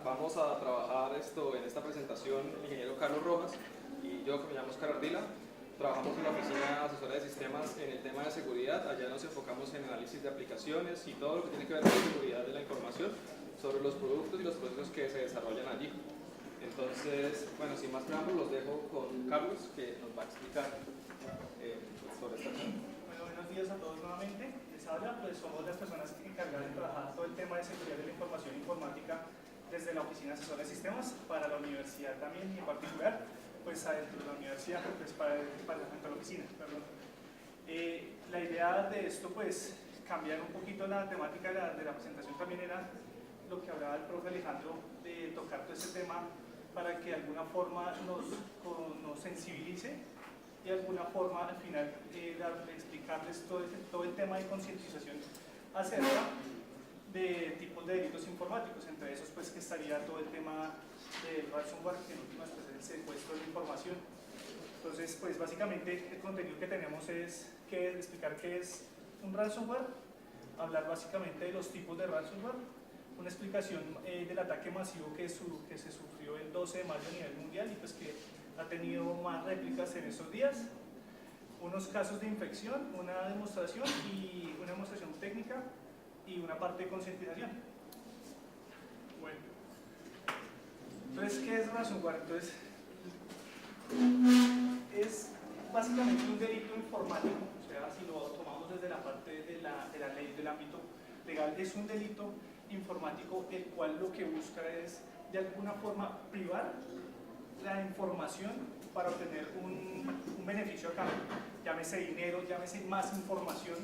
Vamos a trabajar en esta presentación el ingeniero Carlos Rojas y yo, que me llamo Oscar Ardila. Trabajamos en la oficina asesora de sistemas en el tema de seguridad. Allá nos enfocamos en análisis de aplicaciones y todo lo que tiene que ver con la seguridad de la información sobre los productos y los procesos que se desarrollan allí. Entonces, bueno, sin más preámbulos, los dejo con Carlos, que nos va a explicar sobre esta charla. Bueno, buenos días a todos nuevamente. Les habla, pues somos las personas encargadas de trabajar todo el tema de seguridad de la información informática desde la oficina asesora de sistemas para la universidad también, y en particular pues adentro de la universidad, pues para la oficina, perdón. La idea de esto, pues cambiar un poquito la temática de la presentación también era lo que hablaba el profe Alejandro, de tocar todo este tema para que de alguna forma nos sensibilice y de alguna forma al final explicarles todo el tema de concientización acerca de tipos de delitos informáticos. Entre esos pues que estaría todo el tema del ransomware, que en últimas pues es el secuestro de la información. Entonces pues básicamente el contenido que tenemos es explicar qué es un ransomware, hablar básicamente de los tipos de ransomware, una explicación del ataque masivo que se sufrió el 12 de mayo a nivel mundial y pues que ha tenido más réplicas en estos días, unos casos de infección, una demostración técnica y una parte de concientización. Bueno, entonces, ¿qué es ransomware? Entonces, es básicamente un delito informático, o sea, si lo tomamos desde la parte de la ley, del ámbito legal, es un delito informático el cual lo que busca es de alguna forma privar la información para obtener un beneficio a cambio, llámese dinero, llámese más información,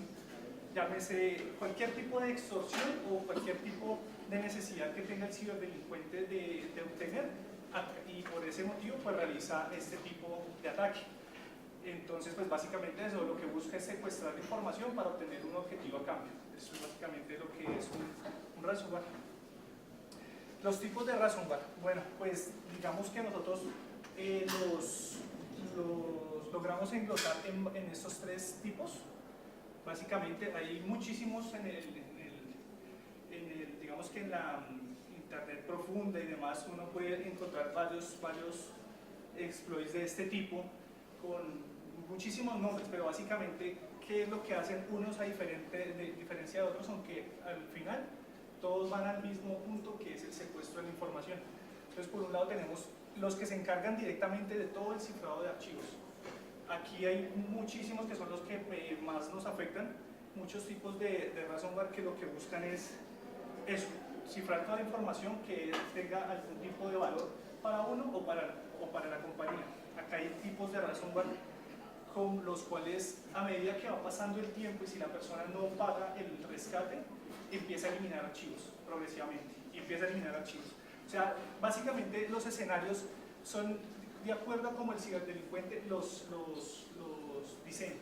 llámese cualquier tipo de extorsión o cualquier tipo de necesidad que tenga el ciberdelincuente de obtener, y por ese motivo pues realiza este tipo de ataque. Entonces pues básicamente eso, lo que busca es secuestrar la información para obtener un objetivo a cambio. Eso es básicamente lo que es un ransomware. Los tipos de ransomware, bueno, pues digamos que nosotros los logramos englosar en estos tres tipos. Básicamente hay muchísimos digamos que en la internet profunda y demás uno puede encontrar varios exploits de este tipo con muchísimos nombres, pero básicamente qué es lo que hacen unos a diferencia de otros, aunque al final todos van al mismo punto, que es el secuestro de la información. Entonces por un lado tenemos los que se encargan directamente de todo el cifrado de archivos. Aquí hay muchísimos que son los que más nos afectan, muchos tipos de ransomware que lo que buscan es eso, cifrar toda la información que tenga algún tipo de valor para uno o para la compañía. Acá hay tipos de ransomware con los cuales a medida que va pasando el tiempo y si la persona no paga el rescate, empieza a eliminar archivos progresivamente y empieza a eliminar archivos. O sea, básicamente los escenarios son de acuerdo a cómo el ciberdelincuente los diseña.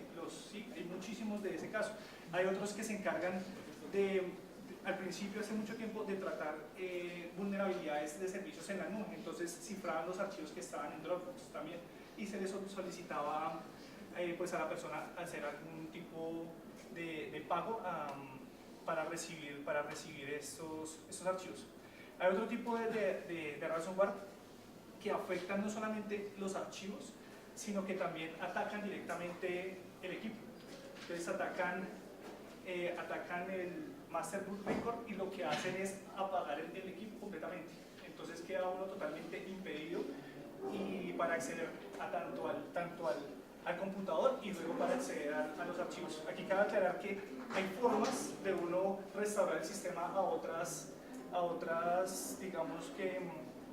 Sí, hay muchísimos de ese caso. Hay otros que se encargan al principio, hace mucho tiempo, de tratar vulnerabilidades de servicios en la nube. Entonces cifraban los archivos que estaban en Dropbox también y se les solicitaba pues a la persona hacer algún tipo de pago para recibir estos archivos. Hay otro tipo de ransomware que afectan no solamente los archivos, sino que también atacan directamente el equipo. Entonces atacan el master boot record y lo que hacen es apagar el equipo completamente. Entonces queda uno totalmente impedido y para acceder tanto al computador y luego para acceder a los archivos. Aquí cabe aclarar que hay formas de uno restaurar el sistema a otras digamos que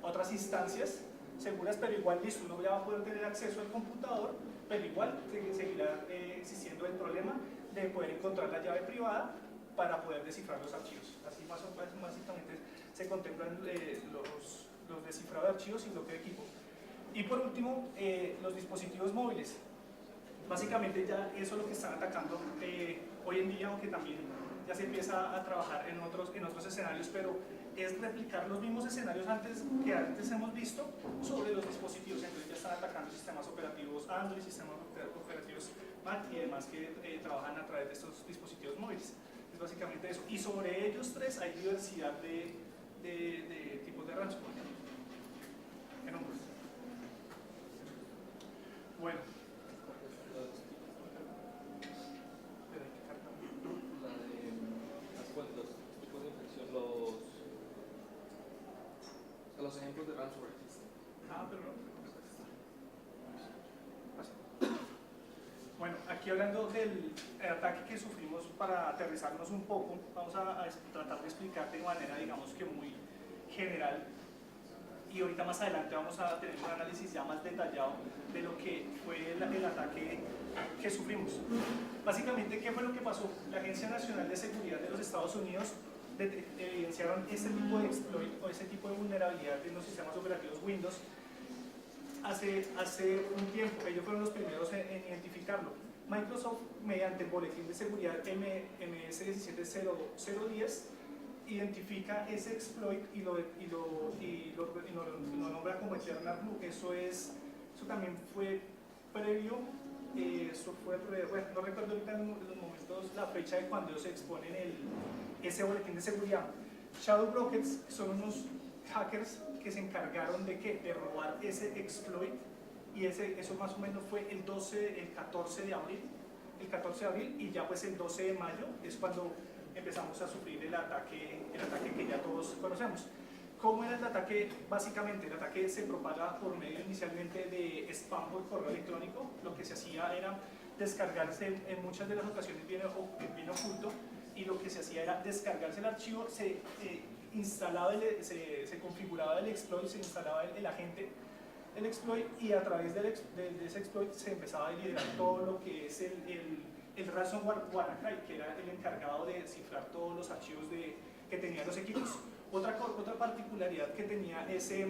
a otras instancias seguras, pero igual listo, uno ya va a poder tener acceso al computador, pero igual seguirá existiendo el problema de poder encontrar la llave privada para poder descifrar los archivos. Así más o menos básicamente se contemplan los descifrados de archivos y bloqueo de equipo. Y por último, los dispositivos móviles. Básicamente ya eso es lo que están atacando hoy en día, aunque también ya se empieza a trabajar en otros escenarios, pero es replicar los mismos escenarios que antes hemos visto sobre los dispositivos. Entonces ya están atacando sistemas operativos Android, sistemas operativos Mac y demás que trabajan a través de estos dispositivos móviles. Es básicamente eso. Y sobre ellos tres hay diversidad de de tipos de ransomware. ¿Qué nombres? Bueno. Los ejemplos de ransomware. Pero no. Bueno, aquí hablando del ataque que sufrimos, para aterrizarnos un poco, vamos a tratar de explicar de manera, digamos que muy general, y ahorita más adelante vamos a tener un análisis ya más detallado de lo que fue el ataque que sufrimos. Básicamente, ¿qué fue lo que pasó? La Agencia Nacional de Seguridad de los Estados Unidos evidenciaron este tipo de exploit o ese tipo de vulnerabilidad en los sistemas operativos Windows hace un tiempo. Ellos fueron los primeros en identificarlo. Microsoft, mediante el boletín de seguridad MS17010, identifica ese exploit y lo nombra como Eternal Blue. Eso también fue previo, bueno, no recuerdo ahorita en los momentos la fecha de cuando se exponen ese boletín de seguridad. Shadow Brokers son unos hackers que se encargaron de robar ese exploit, y eso más o menos fue el 14 de abril, y ya pues el 12 de mayo es cuando empezamos a sufrir el ataque que ya todos conocemos. ¿Cómo era el ataque? Básicamente el ataque se propaga por medio inicialmente de spam por correo electrónico. Lo que se hacía era descargarse, en muchas de las ocasiones viene oculto, y lo que se hacía era descargarse el archivo, se configuraba el exploit, se instalaba el agente, el exploit, y a través de ese exploit se empezaba a liderar todo lo que es el ransomware WannaCry, que era el encargado de descifrar todos los archivos que tenían los equipos. Otra particularidad que tenía ese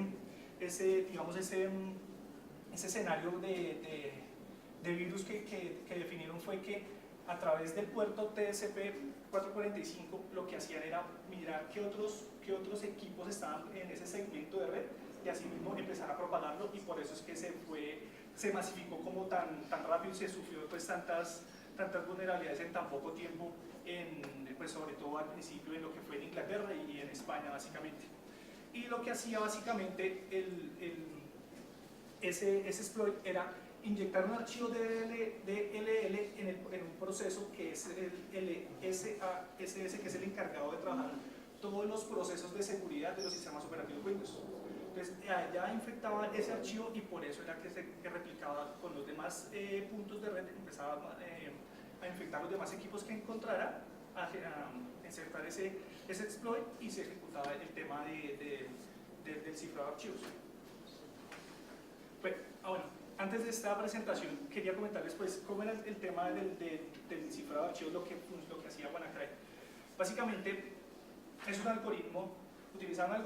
escenario de virus que definieron fue que a través del puerto TCP/445 lo que hacían era mirar qué otros equipos estaban en ese segmento de red, y así mismo empezar a propagarlo, y por eso es que se masificó como tan rápido, y se sufrió pues tantas vulnerabilidades en tan poco tiempo, pues sobre todo al principio en lo que fue en Inglaterra y en España básicamente. Y lo que hacía básicamente ese exploit era inyectar un archivo DLL en un proceso que es el SASS, que es el encargado de trabajar todos los procesos de seguridad de los sistemas operativos Windows. Entonces ya infectaba ese archivo, y por eso era que replicaba con los demás puntos de red, empezaba a infectar los demás equipos que encontrara, a insertar ese exploit, y se ejecutaba el tema del cifrado de archivos. Bueno, antes de esta presentación quería comentarles pues cómo era el tema del cifrado de archivos, lo que hacía WannaCry. Básicamente es un algoritmo, utilizar un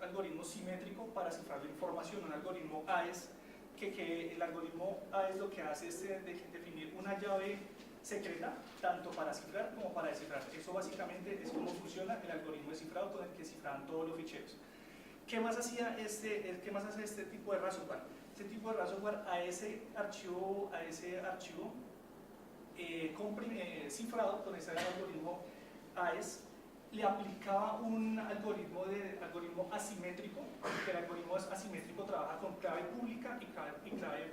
algoritmo simétrico para cifrar la información, un algoritmo AES, que el algoritmo AES lo que hace es definir una llave secreta, tanto para cifrar como para descifrar. Eso básicamente es cómo funciona el algoritmo de cifrado con el que cifran todos los ficheros. ¿Qué más hace este tipo de ransomware? Este tipo de ransomware a ese archivo cifrado con ese algoritmo AES, le aplicaba un algoritmo asimétrico, que el algoritmo asimétrico trabaja con clave pública y clave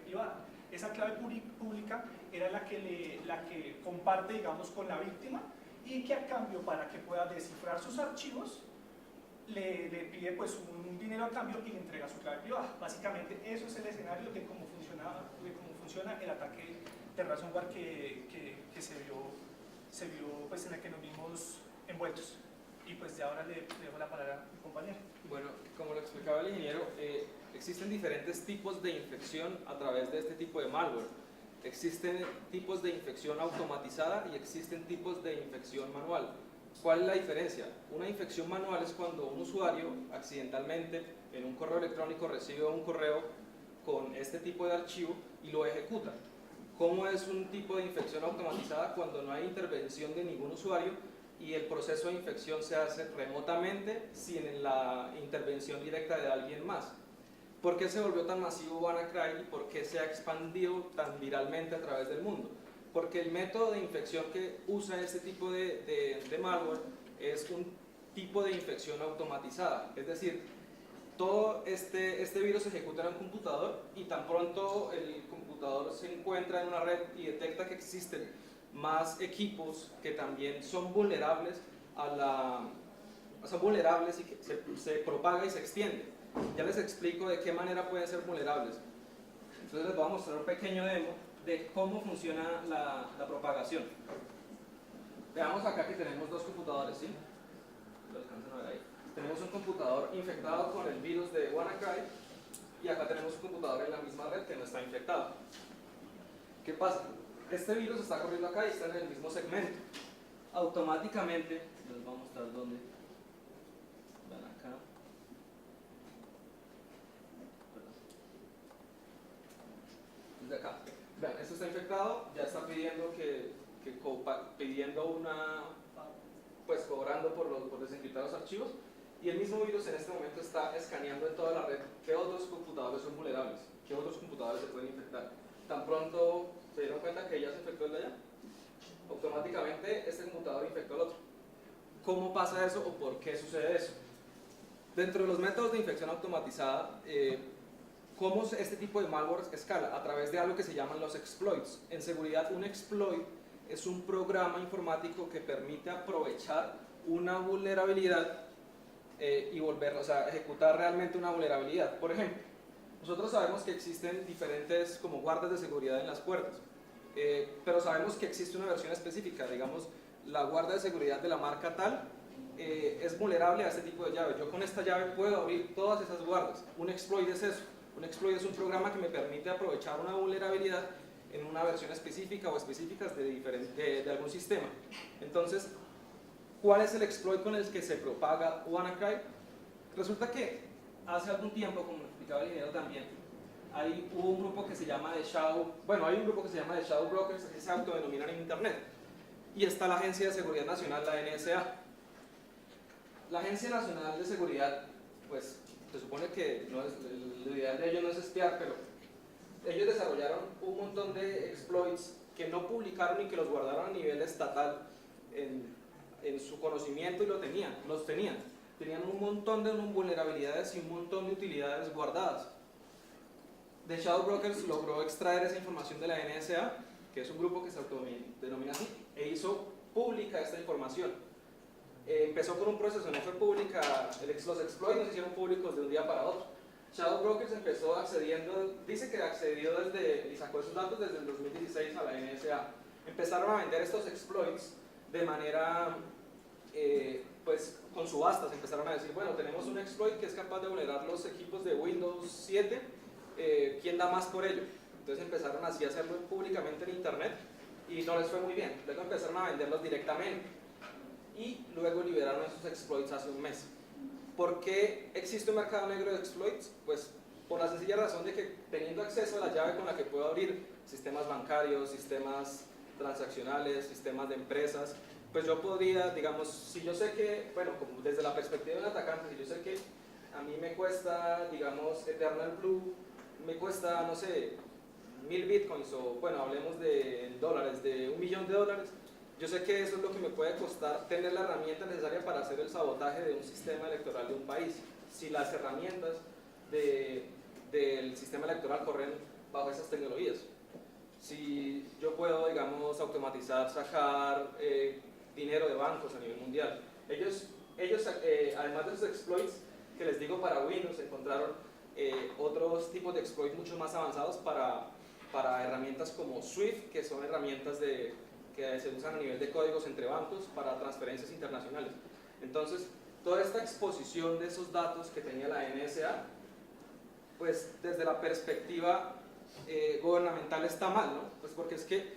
privada. Esa clave pública era la que comparte, digamos, con la víctima, y que a cambio, para que pueda descifrar sus archivos, le pide pues un dinero a cambio y le entrega su clave privada. Básicamente eso es el escenario de cómo funciona el ataque de ransomware que se vio pues, en el que nos vimos envueltos. Y pues de ahora le dejo la palabra a mi compañero. Bueno, como lo explicaba el ingeniero, existen diferentes tipos de infección a través de este tipo de malware. Existen tipos de infección automatizada y existen tipos de infección manual. ¿Cuál es la diferencia? Una infección manual es cuando un usuario accidentalmente en un correo electrónico recibe un correo con este tipo de archivo y lo ejecuta. ¿Cómo es un tipo de infección automatizada? Cuando no hay intervención de ningún usuario y el proceso de infección se hace remotamente sin la intervención directa de alguien más. ¿Por qué se volvió tan masivo WannaCry y por qué se ha expandido tan viralmente a través del mundo? Porque el método de infección que usa este tipo de malware es tipo de infección automatizada, es decir, todo este virus se ejecuta en un computador y tan pronto el computador se encuentra en una red y detecta que existen más equipos que también son vulnerables y que se propaga y se extiende. Ya les explico de qué manera pueden ser vulnerables. Entonces les voy a mostrar un pequeño demo de cómo funciona la propagación. Veamos acá que tenemos dos computadores, ¿sí? Lo alcanzan a ver ahí. Tenemos un computador infectado con el virus de WannaCry y acá tenemos un computador en la misma red que no está infectado. ¿Qué pasa? Este virus está corriendo acá y está en el mismo segmento. Automáticamente, les voy a mostrar dónde. Van acá. Desde acá. Vean, esto está infectado, ya está pidiendo pues cobrando por desencriptar los archivos, y el mismo virus en este momento está escaneando en toda la red qué otros computadores son vulnerables, qué otros computadores se pueden infectar. Tan pronto se dieron cuenta que ya se infectó el de allá, automáticamente este computador infectó al otro. ¿Cómo pasa eso o por qué sucede eso? Dentro de los métodos de infección automatizada, ¿cómo este tipo de malware escala? A través de algo que se llaman los exploits. En seguridad, un exploit es un programa informático que permite aprovechar una vulnerabilidad y volverla, o sea, ejecutar realmente una vulnerabilidad. Por ejemplo, nosotros sabemos que existen diferentes como guardas de seguridad en las puertas, pero sabemos que existe una versión específica, digamos, la guarda de seguridad de la marca tal es vulnerable a este tipo de llave. Yo con esta llave puedo abrir todas esas guardas. Un exploit es eso. Un exploit es un programa que me permite aprovechar una vulnerabilidad en una versión específica o específicas de algún sistema. Entonces, ¿cuál es el exploit con el que se propaga WannaCry? Resulta que hace algún tiempo, como explicaba el ingeniero también, hubo un grupo que se llama The Shadow Brokers, que se autodenominan en Internet. Y está la Agencia de Seguridad Nacional, la NSA. La Agencia Nacional de Seguridad, pues se supone que lo ideal de ellos no es espiar, pero ellos desarrollaron un montón de exploits que no publicaron y que los guardaron a nivel estatal en su conocimiento y los tenían. Tenían un montón de vulnerabilidades y un montón de utilidades guardadas. The Shadow Brokers logró extraer esa información de la NSA, que es un grupo que se autodenomina así, e hizo pública esta información. Empezó con un proceso, no fue pública, los exploits no se hicieron públicos de un día para otro. Shadow Brokers empezó dice que accedió y sacó esos datos desde el 2016 a la NSA. Empezaron a vender estos exploits de manera, pues con subastas, empezaron a decir, bueno, tenemos un exploit que es capaz de vulnerar los equipos de Windows 7, ¿quién da más por ello? Entonces empezaron así a hacerlo públicamente en internet y no les fue muy bien. Luego empezaron a venderlos directamente y luego liberaron esos exploits hace un mes. ¿Por qué existe un mercado negro de exploits? Pues por la sencilla razón de que teniendo acceso a la llave con la que puedo abrir sistemas bancarios, sistemas transaccionales, sistemas de empresas, pues yo podría, digamos, si yo sé que, bueno, como desde la perspectiva del atacante, si yo sé que a mí me cuesta, digamos, Eternal Blue, me cuesta, no sé, 1000 bitcoins o, bueno, hablemos de dólares, de $1.000.000, yo sé que eso es lo que me puede costar tener la herramienta necesaria para hacer el sabotaje de un sistema electoral de un país. Si las herramientas del sistema electoral corren bajo esas tecnologías. Si yo puedo, digamos, automatizar, sacar dinero de bancos a nivel mundial. Ellos además de esos exploits que les digo para Windows, encontraron otros tipos de exploits mucho más avanzados para herramientas como Swift, que son herramientas que se usan a nivel de códigos entre bancos para transferencias internacionales. Entonces, toda esta exposición de esos datos que tenía la NSA, pues desde la perspectiva gubernamental está mal, ¿no? Pues porque es que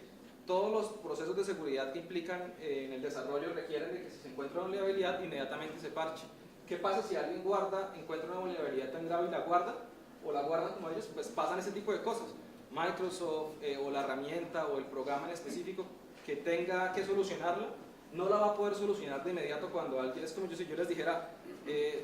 todos los procesos de seguridad que implican en el desarrollo requieren de que si se encuentra una vulnerabilidad, inmediatamente se parche. ¿Qué pasa si alguien encuentra una vulnerabilidad tan grave y la guarda, o la guardan como ellos? Pues pasan ese tipo de cosas. Microsoft o la herramienta o el programa en específico que tenga que solucionarla, no la va a poder solucionar de inmediato cuando alguien, es como si yo les dijera,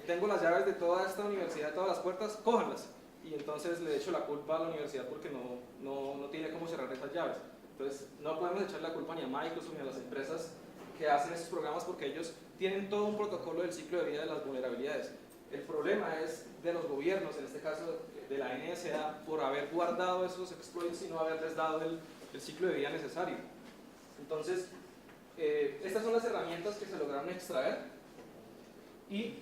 tengo las llaves de toda esta universidad, de todas las puertas, cójanlas. Y entonces le echo la culpa a la universidad porque no tiene cómo cerrar esas llaves. Entonces no podemos echar la culpa ni a Microsoft ni a las empresas que hacen estos programas porque ellos tienen todo un protocolo del ciclo de vida de las vulnerabilidades. El problema es de los gobiernos, en este caso de la NSA, por haber guardado esos exploits y no haberles dado el ciclo de vida necesario. Entonces, estas son las herramientas que se lograron extraer y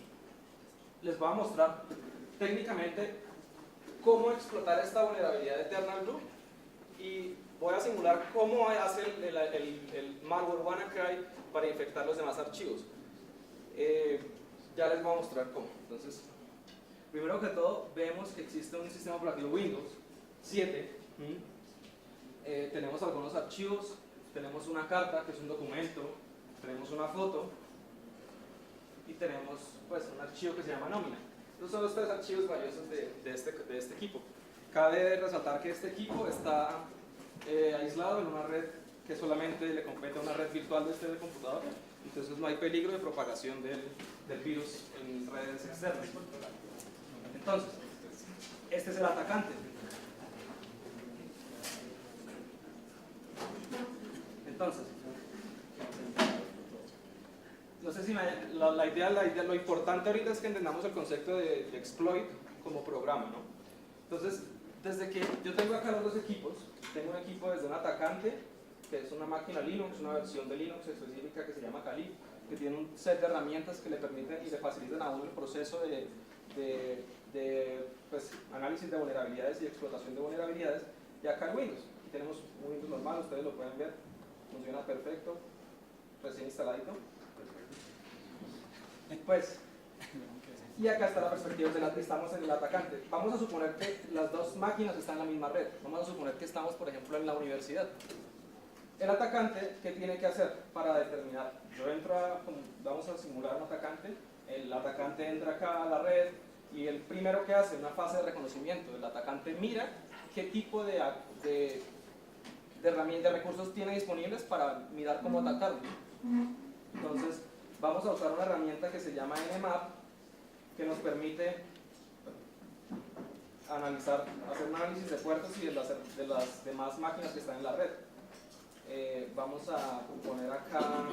les voy a mostrar técnicamente cómo explotar esta vulnerabilidad de Eternal Blue y voy a simular cómo hace el malware WannaCry para infectar los demás archivos. Ya les voy a mostrar cómo. Entonces, primero que todo, vemos que existe un sistema operativo Windows 7. Tenemos algunos archivos, tenemos una carta que es un documento, tenemos una foto y tenemos pues un archivo que se llama nómina. Estos son los tres archivos valiosos de este equipo. Cabe resaltar que este equipo está aislado en una red que solamente le compete a una red virtual de este computador, entonces no hay peligro de propagación del virus en redes externas. Entonces, este es el atacante. Entonces, no sé si la idea, lo importante ahorita es que entendamos el concepto de exploit como programa, ¿no? Entonces, desde que yo tengo acá los dos equipos, tengo un equipo desde un atacante, que es una máquina Linux, una versión de Linux específica que se llama Kali, que tiene un set de herramientas que le permiten y le facilitan a uno el proceso de pues, análisis de vulnerabilidades y explotación de vulnerabilidades, y acá en Windows. Aquí tenemos un Windows normal, ustedes lo pueden ver, funciona perfecto, recién instaladito. Pues, y acá está la perspectiva estamos en el atacante. Vamos a suponer que las dos máquinas están en la misma red. Vamos a suponer que estamos, por ejemplo, en la universidad. El atacante, ¿qué tiene que hacer para determinar? Yo entro vamos a simular un atacante. El atacante entra acá a la red y el primero que hace una fase de reconocimiento. El atacante mira qué tipo de herramientas, de recursos tiene disponibles para mirar cómo atacarlo. Entonces, vamos a usar una herramienta que se llama Nmap, que nos permite hacer un análisis de puertos y de las demás máquinas que están en la red. Vamos a poner acá,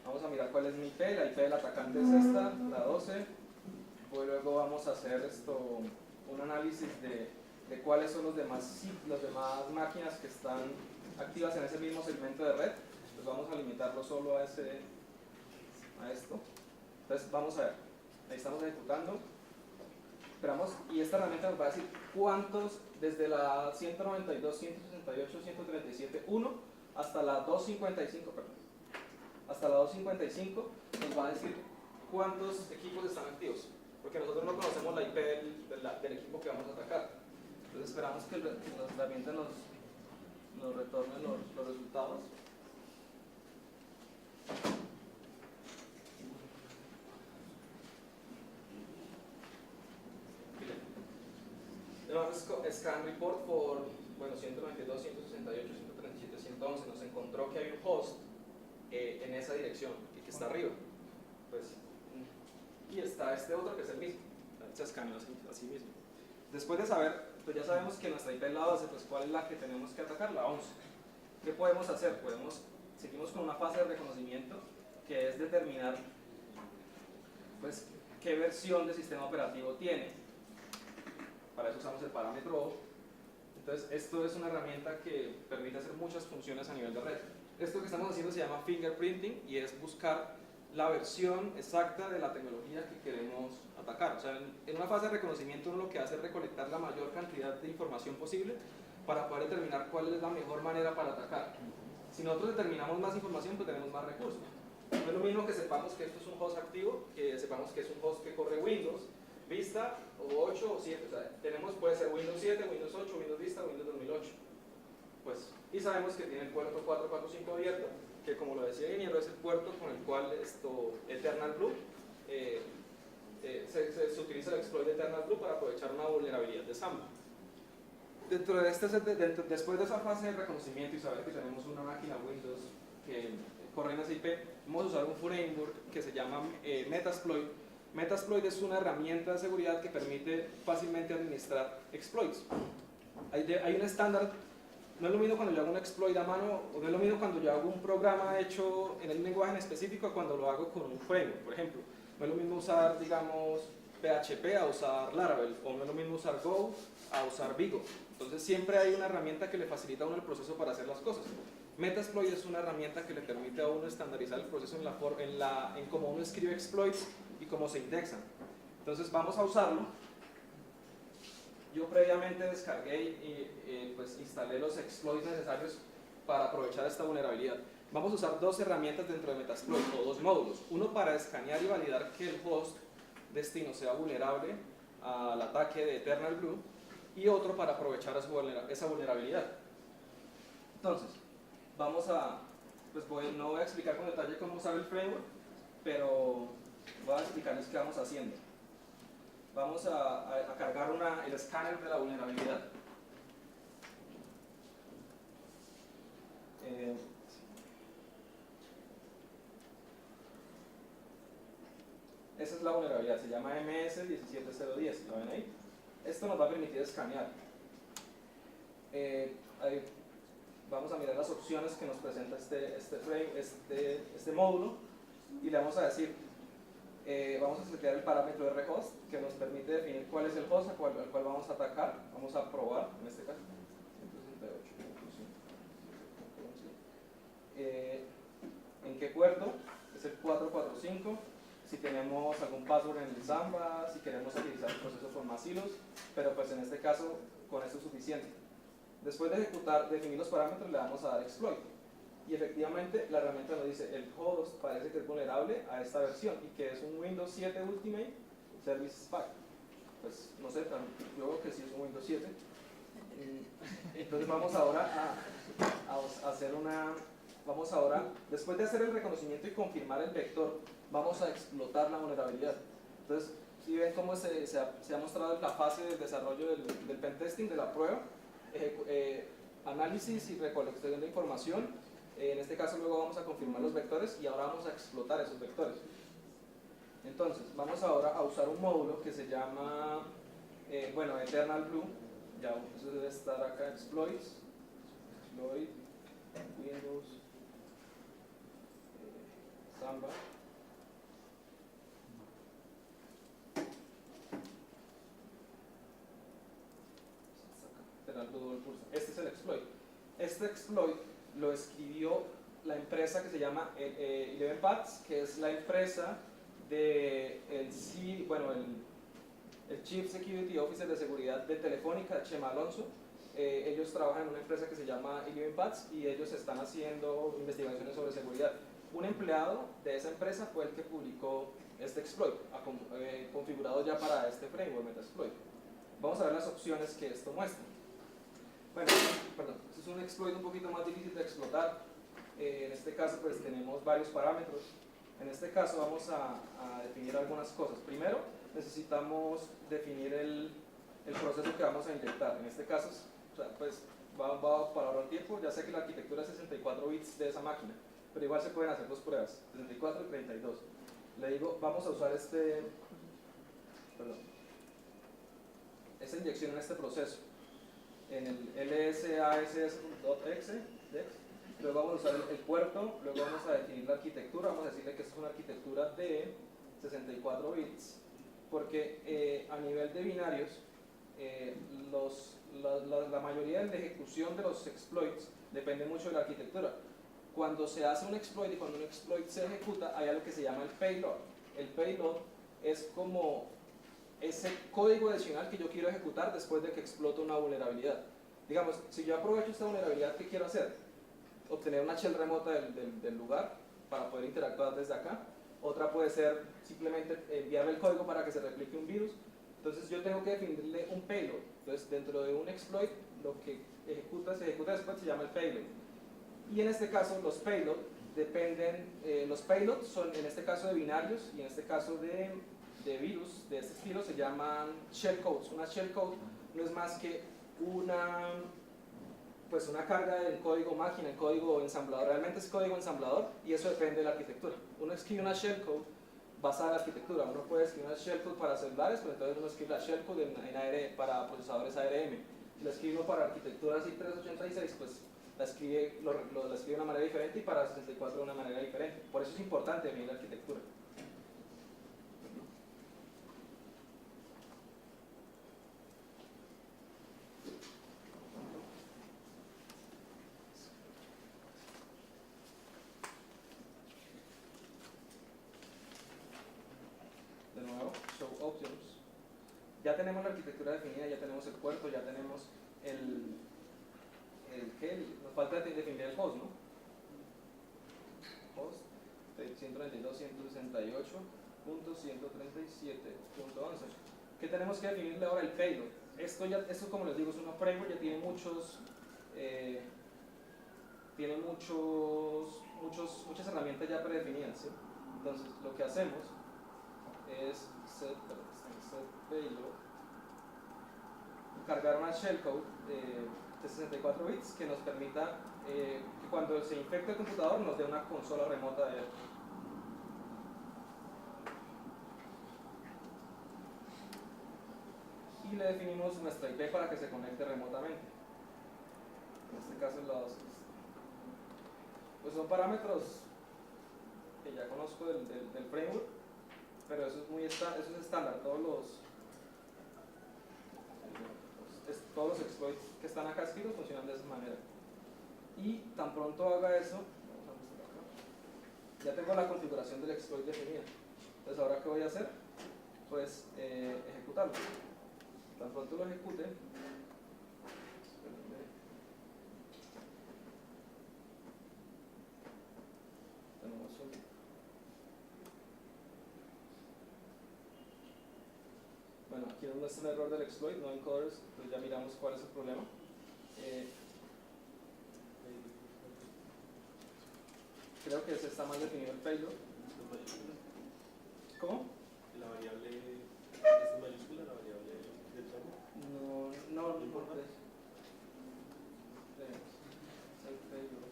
vamos a mirar cuál es mi IP, la IP del atacante es esta, la 12. Luego vamos a hacer un análisis de cuáles son los demás máquinas que están activas en ese mismo segmento de red. Pues vamos a limitarlo solo a esto. Entonces vamos a ver, ahí estamos ejecutando, esperamos, y esta herramienta nos va a decir cuántos, desde la 192, 168, 137, 1 hasta la 255, perdón, hasta la 255 nos va a decir cuántos equipos están activos, porque nosotros no conocemos la IP del equipo que vamos a atacar. Entonces esperamos que la herramienta nos retorne los resultados. Scan report por 192, 168, 137, 111 nos encontró que hay un host en esa dirección y que está arriba. Pues, y está este otro que es el mismo. Se escaneó así mismo. Después de saber, pues ya sabemos que nuestra IP es la 12, pues ¿cuál es la que tenemos que atacar? La 11. ¿Qué podemos hacer? Seguimos con una fase de reconocimiento que es determinar pues, qué versión de sistema operativo tiene. Para eso usamos el parámetro O. Entonces, esto es una herramienta que permite hacer muchas funciones a nivel de red. Esto que estamos haciendo se llama fingerprinting y es buscar la versión exacta de la tecnología que queremos atacar. O sea, en una fase de reconocimiento uno lo que hace es recolectar la mayor cantidad de información posible para poder determinar cuál es la mejor manera para atacar. Si nosotros determinamos más información, pues tenemos más recursos. No es lo mismo que sepamos que esto es un host activo, que sepamos que es un host que corre Windows, Vista, o 8 o 7, o sea, puede ser Windows 7, Windows 8, Windows Vista, Windows 2008. Pues, y sabemos que tiene el puerto 445 abierto, que como lo decía el ingeniero, es el puerto con el cual Eternal Blue, se utiliza el exploit de Eternal Blue para aprovechar una vulnerabilidad de SAML. Dentro de después de esa fase de reconocimiento y saber que tenemos una máquina Windows que corre en esa IP, vamos a usar un framework que se llama Metasploit. Metasploit es una herramienta de seguridad que permite fácilmente administrar exploits. Hay un estándar no es lo mismo cuando yo hago un exploit a mano, o no es lo mismo cuando yo hago un programa hecho en el lenguaje en específico cuando lo hago con un framework, por ejemplo. No es lo mismo usar, digamos, PHP a usar Laravel, o no es lo mismo usar Go a usar Vigo. Entonces siempre hay una herramienta que le facilita a uno el proceso para hacer las cosas. Metasploit es una herramienta que le permite a uno estandarizar el proceso en cómo uno escribe exploits y cómo se indexan. Entonces vamos a usarlo. Yo previamente descargué y pues instalé los exploits necesarios para aprovechar esta vulnerabilidad. Vamos a usar dos herramientas dentro de Metasploit, o dos módulos. Uno para escanear y validar que el host destino sea vulnerable al ataque de Eternal Blue, y otro para aprovechar esa vulnerabilidad. Entonces, no voy a explicar con detalle cómo usar el framework, pero voy a explicarles qué vamos haciendo. Vamos a cargar el escáner de la vulnerabilidad. Esa es la vulnerabilidad, se llama MS17010, ¿lo ven ahí? Esto nos va a permitir escanear. Vamos a mirar las opciones que nos presenta este módulo y le vamos a decir, vamos a setear el parámetro rhost que nos permite definir cuál es el host al cual vamos a atacar. Vamos a probar, en este caso, 168.5. ¿En qué puerto? Es el 445. Si tenemos algún password en el Samba, si queremos utilizar el proceso por más hilos, pero pues en este caso con esto es suficiente. Después de definir los parámetros, le vamos a dar exploit. Y efectivamente la herramienta nos dice el host parece que es vulnerable a esta versión y que es un Windows 7 Ultimate Service Pack. Pues no sé, yo creo que sí es un Windows 7. Entonces vamos ahora después de hacer el reconocimiento y confirmar el vector, vamos a explotar la vulnerabilidad. Entonces, si ven cómo se ha mostrado la fase del desarrollo del pentesting, de la prueba, análisis y recolección de información. En este caso luego vamos a confirmar los vectores y ahora vamos a explotar esos vectores. Entonces, vamos ahora a usar un módulo que se llama, Eternal Blue. Ya, eso debe estar acá, exploit, Windows, Samba. Este es el exploit. Este exploit lo escribió la empresa que se llama ElevenPaths, que es la empresa del Chief Security Officer de seguridad de Telefónica, Chema Alonso. Ellos trabajan en una empresa que se llama ElevenPaths y ellos están haciendo investigaciones sobre seguridad. Un empleado de esa empresa fue el que publicó este exploit, configurado ya para este framework Metasploit. Vamos a ver las opciones que esto muestra. Bueno, este es un exploit un poquito más difícil de explotar. En este caso pues tenemos varios parámetros. En este caso vamos a definir algunas cosas. Primero necesitamos definir el proceso que vamos a inyectar. En este caso, pues va para ahorrar tiempo. Ya sé que la arquitectura es 64 bits de esa máquina, pero igual se pueden hacer dos pruebas, 64 y 32. Le digo, vamos a usar esta inyección en este proceso, en el lsass.exe, luego vamos a usar el puerto, luego vamos a definir la arquitectura, vamos a decirle que es una arquitectura de 64 bits, porque a nivel de binarios, la mayoría de la ejecución de los exploits depende mucho de la arquitectura. Cuando se hace un exploit y cuando un exploit se ejecuta, hay algo que se llama el payload. El payload es como ese código adicional que yo quiero ejecutar después de que explote una vulnerabilidad. Digamos, si yo aprovecho esta vulnerabilidad, ¿qué quiero hacer? Obtener una shell remota del lugar para poder interactuar desde acá. Otra puede ser simplemente enviarle el código para que se replique un virus. Entonces yo tengo que definirle un payload. Entonces dentro de un exploit, lo que se ejecuta después se llama el payload. Y en este caso los payloads los payloads son en este caso de binarios y en este caso de virus de este estilo se llaman shellcodes. Una shellcode no es más que una carga del código máquina, el código ensamblador. Realmente es código ensamblador y eso depende de la arquitectura. Uno escribe una shellcode basada en la arquitectura. Uno puede escribir una shellcode para celulares, pero entonces uno escribe la shellcode para procesadores ARM. Si la escribe uno para arquitectura así 386, pues la escribe de una manera diferente y para 64 de una manera diferente. Por eso es importante definir la arquitectura. De nuevo, show options. Ya tenemos la arquitectura definida, ya tenemos el puerto, ya tenemos nos falta definir el host, ¿no? Host de 192.168.137.11. ¿Qué tenemos que definirle ahora? El payload. Esto como les digo, es una framework, ya tiene muchas herramientas ya predefinidas, ¿sí? Entonces, lo que hacemos es set payload, cargar una shellcode de 64 bits que nos permita que cuando se infecte el computador nos dé una consola remota de él. Y le definimos nuestra IP para que se conecte remotamente. En este caso es la dosis. Pues son parámetros que ya conozco del framework, pero eso es estándar. Todos los exploits que están acá escritos funcionan de esa manera. Y tan pronto haga eso, ya tengo la configuración del exploit definida. Entonces, ¿ahora qué voy a hacer? Pues ejecutarlo. Tan pronto lo ejecute, bueno, aquí no es el error del exploit, no encoders, entonces ya miramos cuál es el problema. Creo que se está mal definido el payload. ¿Cómo? ¿La variable es mayúscula, la variable de tramo? No importa. El payload.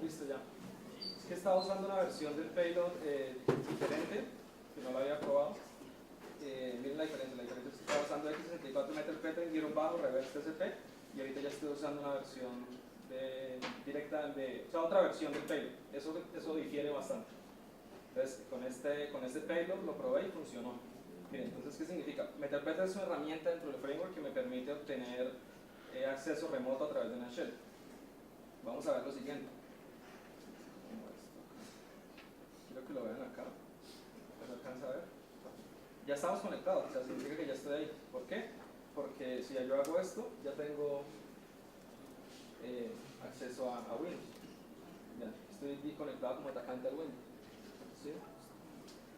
Listo ya. Es que estaba usando una versión del payload diferente, que no la había probado. Miren la diferencia es que estaba usando x64 meterpet en guión bajo reverse TCP y ahorita ya estoy usando una versión otra versión del payload. Eso difiere bastante. Entonces con este payload lo probé y funcionó. Miren, entonces ¿qué significa? Meterpet es una herramienta dentro del framework que me permite obtener acceso remoto a través de una shell. Vamos a ver lo siguiente. Quiero que lo vean acá. ¿Se alcanza a ver? Ya estamos conectados, o sea, significa que ya estoy ahí. ¿Por qué? Porque si yo hago esto, ya tengo acceso a Windows. Ya, estoy conectado como atacante al Windows. ¿Sí?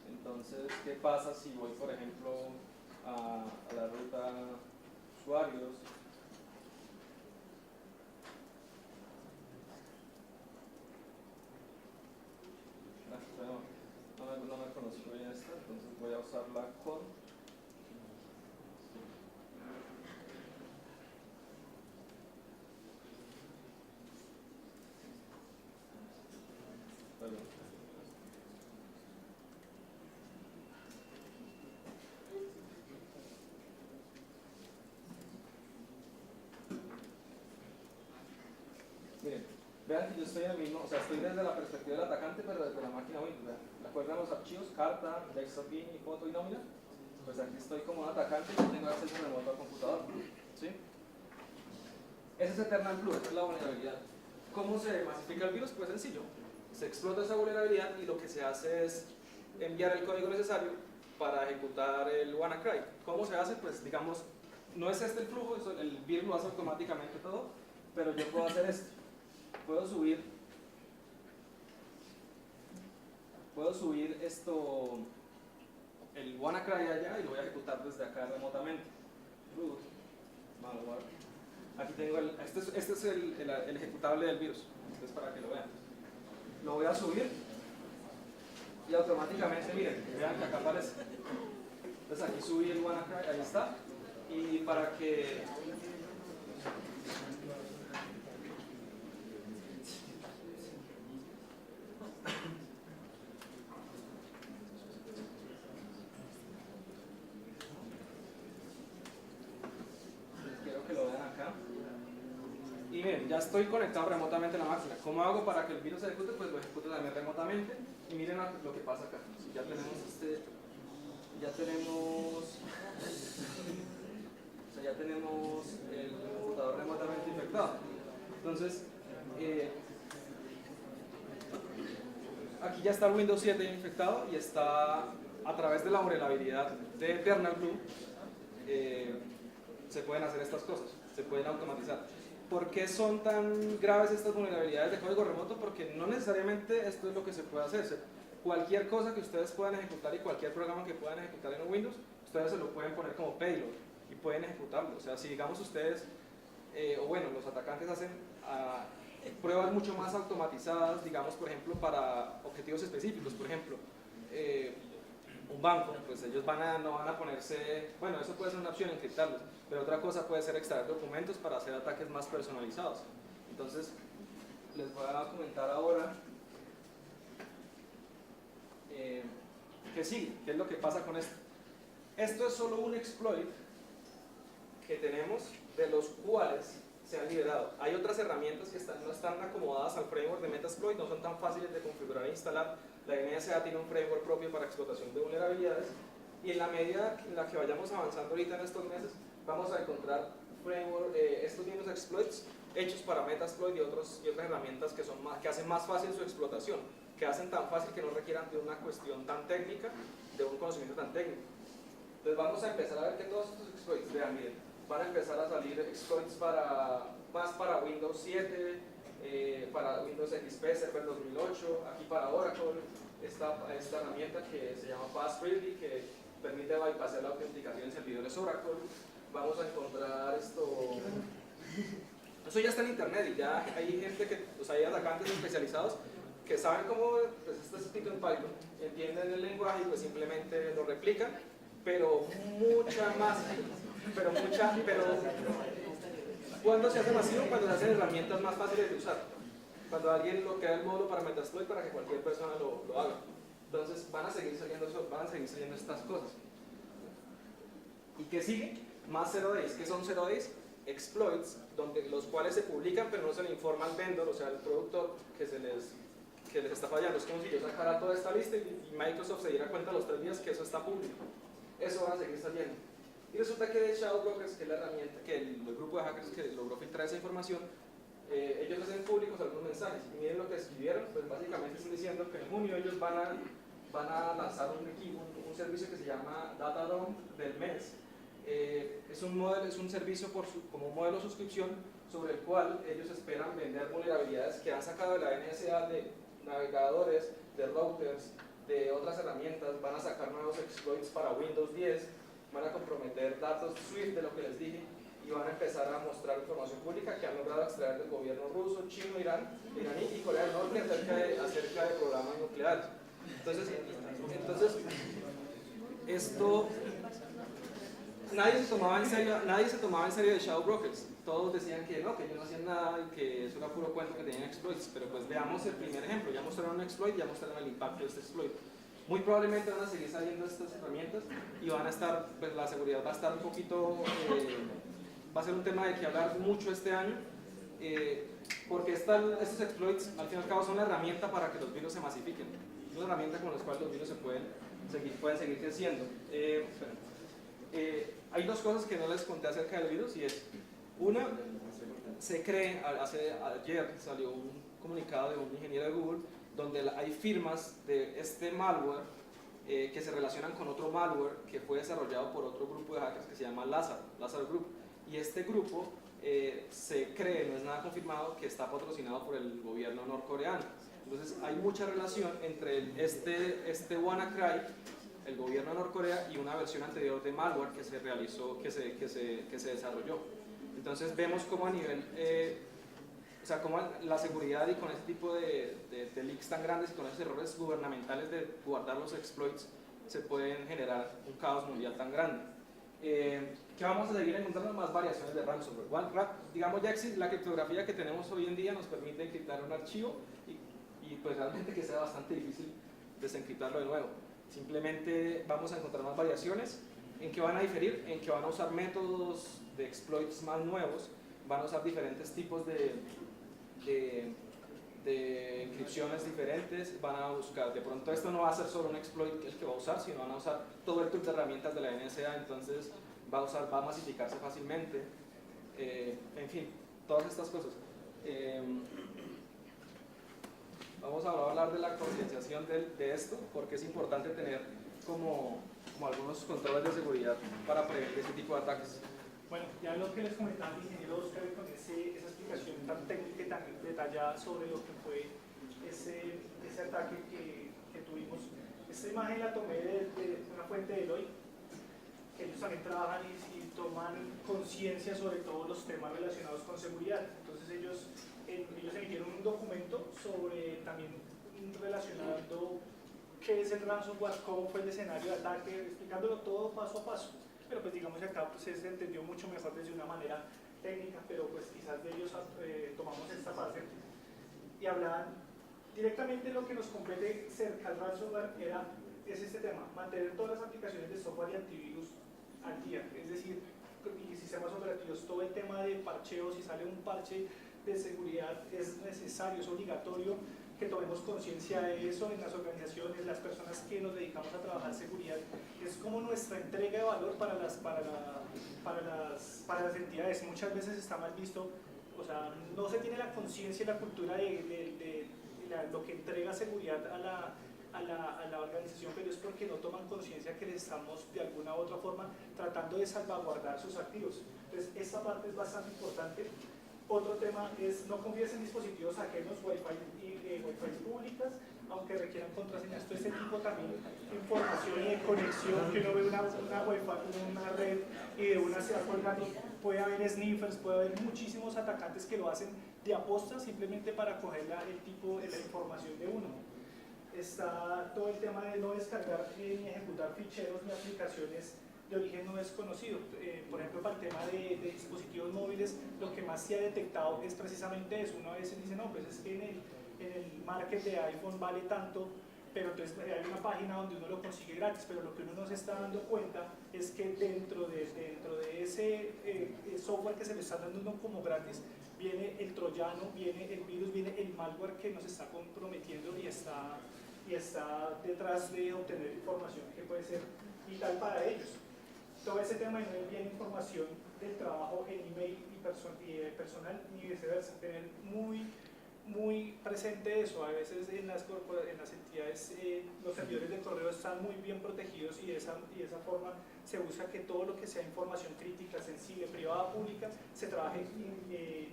Entonces, ¿qué pasa si voy, por ejemplo, a la ruta usuarios? No me conozco bien esta, entonces voy a usarla con Miren, vean que yo estoy en el mismo, o sea, estoy desde la perspectiva del atacante, pero desde la máquina Windows. Vean. ¿Recuerdan los archivos? Carta, desktop, foto y nómina. Pues aquí estoy como un atacante y yo tengo acceso remoto al computador. ¿Sí? Ese es Eternal Blue, esa es la vulnerabilidad. ¿Cómo se masifica el virus? Pues sencillo. Se explota esa vulnerabilidad y lo que se hace es enviar el código necesario para ejecutar el WannaCry. ¿Cómo se hace? Pues digamos, no es este el flujo, el virus lo hace automáticamente todo, pero yo puedo hacer esto. Puedo subir esto, el WannaCry allá y lo voy a ejecutar desde acá remotamente. Root. Aquí tengo este es el ejecutable del virus, entonces para que lo vean. Lo voy a subir y automáticamente, miren, vean que acá aparece. Entonces aquí subí el WannaCry, ahí está. Y para que quiero que lo vean acá. Y miren, ya estoy conectado remotamente a la máquina. ¿Cómo hago para que el virus se ejecute? Pues lo ejecuto también remotamente. Y miren lo que pasa acá. Ya tenemos ya tenemos el computador remotamente infectado. Entonces, aquí ya está el Windows 7 infectado y está a través de la vulnerabilidad de Eternal Blue. Se pueden hacer estas cosas, se pueden automatizar. ¿Por qué son tan graves estas vulnerabilidades de código remoto? Porque no necesariamente esto es lo que se puede hacer. Cualquier cosa que ustedes puedan ejecutar y cualquier programa que puedan ejecutar en Windows, ustedes se lo pueden poner como payload y pueden ejecutarlo. O sea, si digamos ustedes, o bueno, los atacantes hacen pruebas mucho más automatizadas, digamos, por ejemplo, para objetivos específicos. Por ejemplo, un banco, pues ellos no van a ponerse, bueno, eso puede ser una opción, encriptarlos, pero otra cosa puede ser extraer documentos para hacer ataques más personalizados. Entonces, les voy a comentar ahora qué sigue, qué es lo que pasa con esto. Esto es solo un exploit que tenemos, de los cuales se han liberado. Hay otras herramientas que no están acomodadas al framework de Metasploit, no son tan fáciles de configurar e instalar. La NSA tiene un framework propio para explotación de vulnerabilidades, y en la medida en la que vayamos avanzando ahorita en estos meses, vamos a encontrar framework, estos mismos exploits hechos para Metasploit y otras herramientas que hacen más fácil su explotación, que hacen tan fácil que no requieran de una cuestión tan técnica, de un conocimiento tan técnico. Entonces vamos a empezar a ver que todos estos exploits, vean, miren, van a empezar a salir exploits más para Windows 7, para Windows XP Server 2008, aquí para Oracle, esta herramienta que se llama Passfreely, que permite bypassar la autenticación en servidores Oracle. Vamos a encontrar esto ya está en internet y ya hay gente hay atacantes especializados que saben cómo, pues esto es escrito en Python, entienden el lenguaje y pues simplemente lo replican, pero ¿cuándo se hace masivo? Cuando se hacen herramientas más fáciles de usar, cuando alguien lo crea el módulo para Metasploit para que cualquier persona lo haga. Entonces van a seguir saliendo estas cosas. ¿Y qué sigue? Más 0 days. ¿Qué son 0 days? Exploits, los cuales se publican pero no se le informa al vendor, o sea al productor, que les está fallando. Es como si yo sacara toda esta lista y Microsoft se diera cuenta a los 3 días que eso está público. Eso van a seguir saliendo. Y resulta que Shadow Brokers, que es la herramienta, que el grupo de hackers que logró filtrar esa información, ellos hacen públicos algunos mensajes. Y miren lo que escribieron, pues básicamente están diciendo que en junio ellos van a lanzar un servicio que se llama Datadome del mes. Es un servicio como un modelo de suscripción sobre el cual ellos esperan vender vulnerabilidades que han sacado de la NSA, de navegadores, de routers, de otras herramientas. Van a sacar nuevos exploits para Windows 10, van a comprometer datos SWIFT de lo que les dije y van a empezar a mostrar información pública que han logrado extraer del gobierno ruso, chino, iraní y Corea del Norte acerca de programas nucleares. Entonces esto nadie se tomaba en serio de Shadow Brokers. Todos decían que no, que ellos no hacían nada y que eso era puro cuento, que tenían exploits. Pero pues veamos el primer ejemplo. Ya mostraron un exploit, ya mostraron el impacto de este exploit. Muy probablemente van a seguir saliendo estas herramientas y van a estar, pues la seguridad va a estar un poquito, va a ser un tema de que hablar mucho este año. porque estos exploits al fin y al cabo son la herramienta para que los virus se masifiquen, es una herramienta con la cual los virus pueden seguir creciendo. Hay dos cosas que no les conté acerca del virus, y es, una, se cree, ayer salió un comunicado de un ingeniero de Google donde hay firmas de este malware que se relacionan con otro malware que fue desarrollado por otro grupo de hackers que se llama Lazar Group, y este grupo se cree, no es nada confirmado, que está patrocinado por el gobierno norcoreano. Entonces hay mucha relación entre este WannaCry, el gobierno de Norcorea, y una versión anterior de malware que se realizó, que se desarrolló. Entonces vemos cómo a nivel, o sea, cómo la seguridad y con este tipo de leaks tan grandes y con esos errores gubernamentales de guardar los exploits se pueden generar un caos mundial tan grande. Que vamos a seguir encontrando más variaciones de ransomware. Digamos, ya la criptografía que tenemos hoy en día nos permite encriptar un archivo y pues realmente que sea bastante difícil desencriptarlo de nuevo. Simplemente vamos a encontrar más variaciones. ¿En qué van a diferir? En que van a usar métodos de exploits más nuevos, van a usar diferentes tipos de encripciones diferentes, van a buscar, de pronto esto no va a ser solo un exploit el que va a usar, sino van a usar todo el tool de herramientas de la NSA, entonces va a masificarse fácilmente, en fin, todas estas cosas. Vamos ahora a hablar de la concienciación de esto, porque es importante tener como algunos controles de seguridad para prevenir este tipo de ataques. Bueno, ya lo que les comentaba el ingeniero Oscar con esa explicación tan técnica y tan detallada sobre lo que fue ese ataque que tuvimos. Esta imagen la tomé de una fuente de Deloitte, que ellos también trabajan y toman conciencia sobre todos los temas relacionados con seguridad. Entonces ellos emitieron un documento sobre también relacionando qué es el ransomware, cómo fue el escenario de ataque, explicándolo todo paso a paso. Pero pues digamos que acá pues, se entendió mucho mejor desde una manera técnica, pero pues quizás de ellos tomamos esta parte y hablaban directamente lo que nos compete cerca al ransomware es este tema, mantener todas las aplicaciones de software y antivirus al día, es decir, y sistemas operativos, todo el tema de parcheo, si sale un parche de seguridad es necesario, es obligatorio que tomemos conciencia de eso en las organizaciones, las personas que nos dedicamos a trabajar seguridad, es como nuestra entrega de valor para las entidades. Muchas veces está mal visto, o sea, no se tiene la conciencia y la cultura de lo que entrega seguridad a la organización, pero es porque no toman conciencia que les estamos de alguna u otra forma tratando de salvaguardar sus activos. Entonces, esta parte es bastante importante. Otro tema es no confíes en dispositivos ajenos, Wi-Fi públicas, aunque requieran contraseñas. Todo este tipo también de información y de conexión, que uno ve una Wi-Fi, una red y de una se va colgando, puede haber sniffers, puede haber muchísimos atacantes que lo hacen de aposta simplemente para coger la información de uno. Está todo el tema de no descargar ni ejecutar ficheros ni aplicaciones de origen no desconocido. Por ejemplo, para el tema de dispositivos móviles, lo que más se ha detectado es precisamente eso. Una vez se dice, no, pues es que en el market de iPhone vale tanto, pero entonces hay una página donde uno lo consigue gratis, pero lo que uno no se está dando cuenta es que dentro de ese software que se le está dando uno como gratis, viene el troyano, viene el virus, viene el malware que nos está comprometiendo y está detrás de obtener información que puede ser vital para ellos. Todo ese tema de no enviar información del trabajo en email y personal ni viceversa, tener muy presente eso. A veces en las entidades los servidores de correo están muy bien protegidos y de esa forma se busca que todo lo que sea información crítica, sensible, privada, pública, se trabaje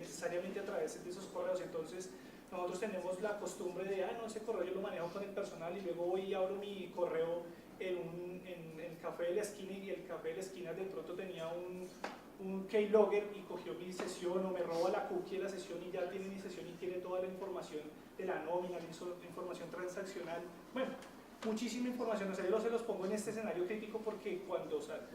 necesariamente a través de esos correos. Entonces nosotros tenemos la costumbre de, no, ese correo yo lo manejo con el personal y luego voy y abro mi correo en el café de la esquina y el café de la esquina de pronto tenía un keylogger y cogió mi sesión o me roba la cookie de la sesión y ya tiene mi sesión y tiene toda la información de la nómina, la información transaccional. Bueno, muchísima información. O sea, yo se los pongo en este escenario crítico porque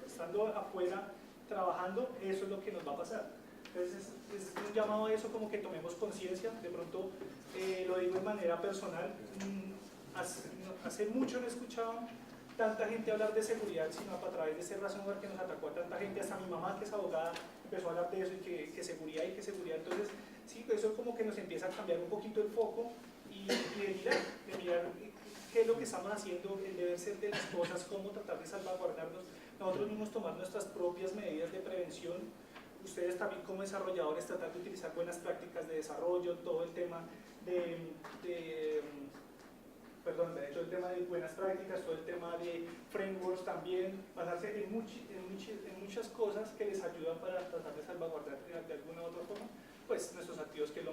estando afuera trabajando, eso es lo que nos va a pasar. Entonces es un llamado a eso, como que tomemos conciencia. De pronto lo digo de manera personal, hace mucho no he escuchado tanta gente hablar de seguridad, sino a través de ese ransomware que nos atacó a tanta gente, hasta mi mamá que es abogada empezó a hablar de eso y que seguridad. Entonces, sí, tecnológico, eso como que nos empieza a cambiar un poquito el foco y de mirar qué es lo que estamos haciendo, el deber ser de las cosas, cómo tratar de salvaguardarnos, nosotros mismos tomar nuestras propias medidas de prevención, ustedes también como desarrolladores tratar de utilizar buenas prácticas de desarrollo, todo el tema de buenas prácticas, todo el tema de frameworks también, basarse en muchas cosas que les ayudan para tratar de salvaguardar de alguna u otra forma, pues nuestros activos, que es lo